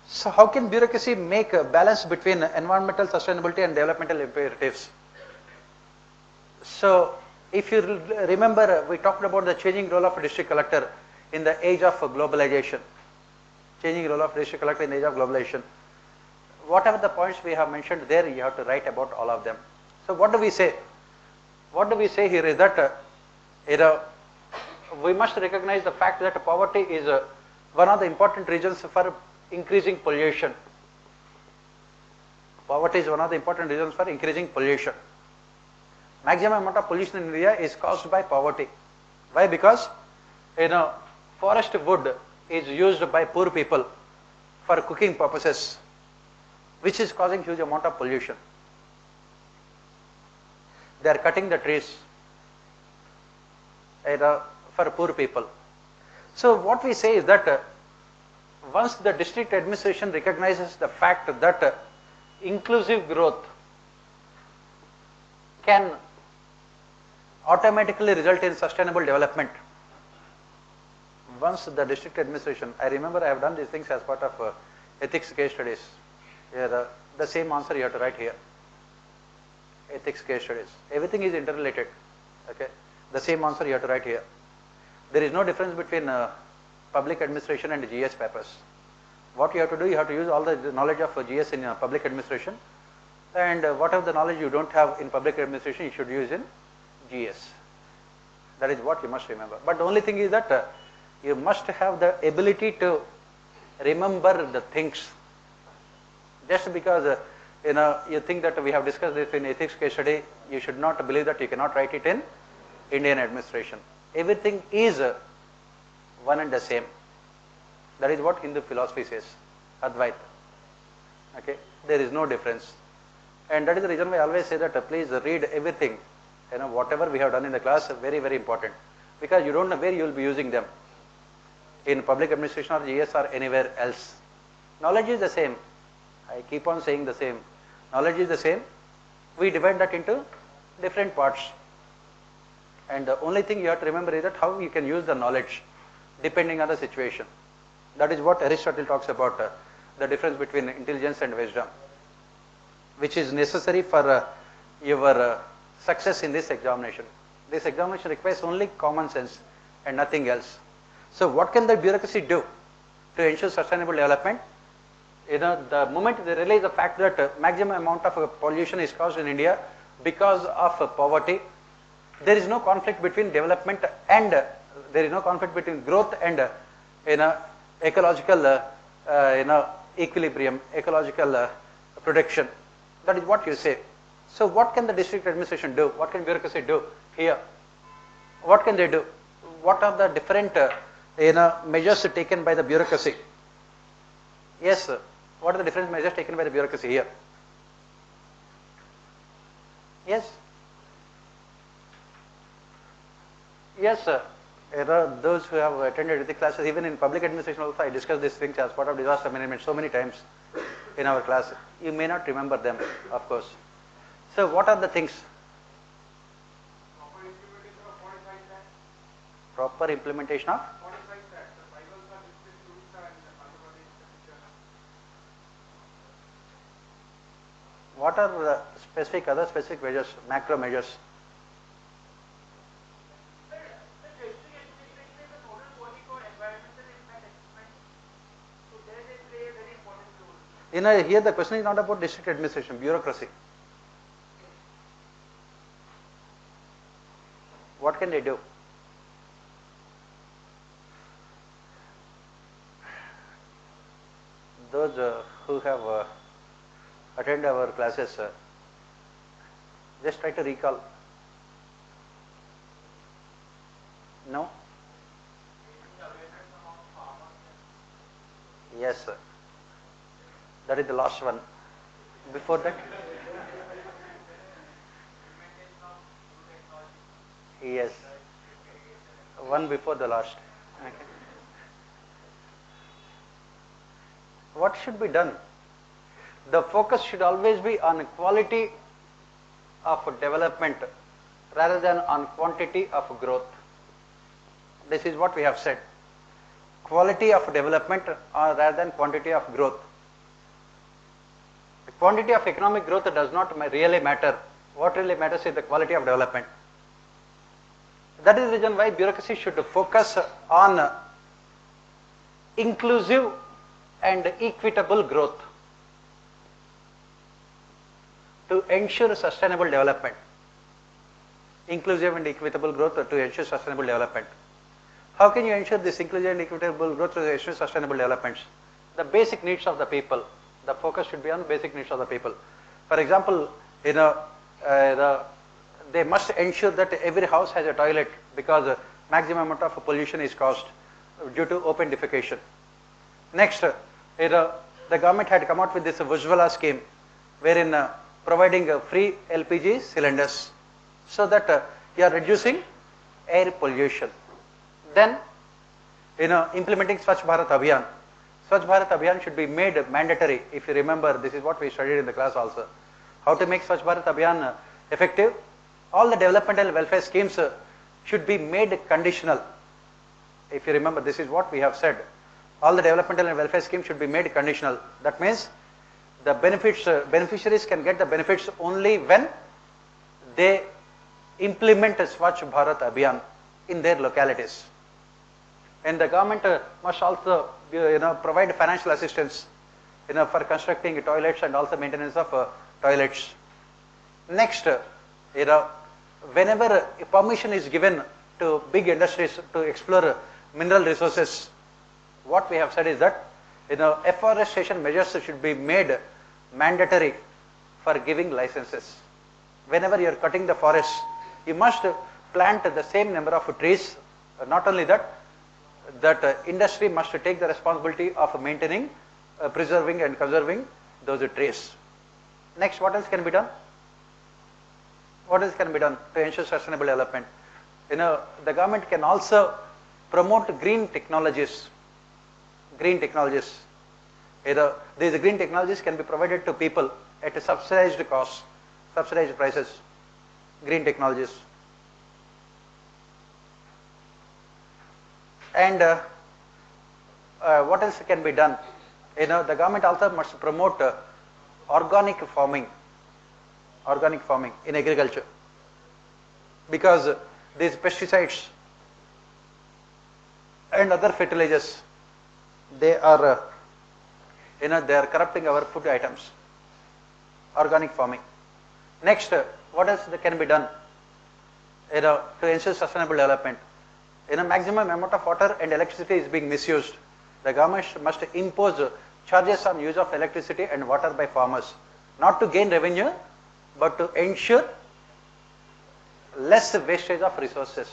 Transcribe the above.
So how can bureaucracy make a balance between environmental sustainability and developmental imperatives? So if you remember, we talked about the changing role of a district collector in the age of globalization. Changing role of district collector in the age of globalization. Whatever the points we have mentioned there, you have to write about all of them. So what do we say? What do we say here is that we must recognize the fact that poverty is one of the important reasons for increasing pollution. Poverty is one of the important reasons for increasing pollution. Maximum amount of pollution in India is caused by poverty. Why? Because forest wood is used by poor people for cooking purposes, which is causing huge amount of pollution. They are cutting the trees for poor people. So what we say is that once the district administration recognizes the fact that inclusive growth can automatically result in sustainable development. Once the district administration, I remember I have done these things as part of ethics case studies. Here, the same answer you have to write here. Ethics case studies. Everything is interrelated. Okay, the same answer you have to write here. There is no difference between public administration and GS papers. What you have to do, you have to use all the knowledge of GS in public administration, and whatever the knowledge you don't have in public administration, you should use in GS. That is what you must remember. But the only thing is that you must have the ability to remember the things. Just because you think that we have discussed this in ethics case study, you should not believe that you cannot write it in Indian administration. Everything is one and the same. That is what Hindu philosophy says, Advaita. Okay, there is no difference, and that is the reason why I always say that please read everything. Whatever we have done in the class, very, very important, because you don't know where you will be using them in public administration or GS or anywhere else. Knowledge is the same. I keep on saying the same. Knowledge is the same. We divide that into different parts, and the only thing you have to remember is that how you can use the knowledge depending on the situation. That is what Aristotle talks about, the difference between intelligence and wisdom, which is necessary for your success in this examination. This examination requires only common sense and nothing else. So what can the bureaucracy do to ensure sustainable development? The moment they realize the fact that maximum amount of pollution is caused in India because of poverty, there is no conflict between development and there is no conflict between growth and ecological equilibrium, ecological protection. That is what you say. So what can the district administration do? What can bureaucracy do here? What can they do? What are the different measures taken by the bureaucracy? Yes, sir. What are the different measures taken by the bureaucracy here? Yes. Yes, sir. Those who have attended ethics classes, even in public administration also, I discussed these things as part of disaster management so many times in our class. You may not remember them, of course. So what are the things? Proper implementation of? What are the other specific measures, macro measures? Here the question is not about district administration, bureaucracy. What can they do? Those who have attended our classes, just try to recall. No? Yes, sir. That is the last one. Before that? Yes. One before the last. Okay. What should be done? The focus should always be on quality of development rather than on quantity of growth. This is what we have said. Quality of development rather than quantity of growth. quantity of economic growth does not really matter. What really matters is the quality of development. That is the reason why bureaucracy should focus on inclusive and equitable growth to ensure sustainable development. Inclusive and equitable growth to ensure sustainable development. How can you ensure this inclusive and equitable growth to ensure sustainable developments? The basic needs of the people. The focus should be on basic needs of the people. For example, they must ensure that every house has a toilet because maximum amount of pollution is caused due to open defecation. Next, the government had come out with this Ujjwala scheme wherein providing free LPG cylinders so that you are reducing air pollution. Then, implementing Swachh Bharat Abhiyan. Swachh Bharat Abhiyan should be made mandatory. If you remember, this is what we studied in the class also. How to make Swachh Bharat Abhiyan effective? All the developmental welfare schemes should be made conditional. If you remember, this is what we have said. All the developmental and welfare schemes should be made conditional. That means the beneficiaries can get the benefits only when they implement Swachh Bharat Abhiyan in their localities. And the government must also provide financial assistance for constructing toilets and also maintenance of toilets. Next, whenever permission is given to big industries to explore mineral resources, what we have said is that afforestation measures should be made mandatory for giving licenses. Whenever you are cutting the forest, you must plant the same number of trees. Not only that, industry must take the responsibility of maintaining, preserving and conserving those trees. Next, what else can be done? What else can be done to ensure sustainable development? The government can also promote green technologies. Green technologies. These green technologies can be provided to people at a subsidized cost, subsidized prices. Green technologies. And what else can be done? The government also must promote organic farming in agriculture, because these pesticides and other fertilizers, they are corrupting our food items. Organic farming. Next, what else can be done to ensure sustainable development? Maximum amount of water and electricity is being misused. The government must impose charges on use of electricity and water by farmers, not to gain revenue, but to ensure less wastage of resources.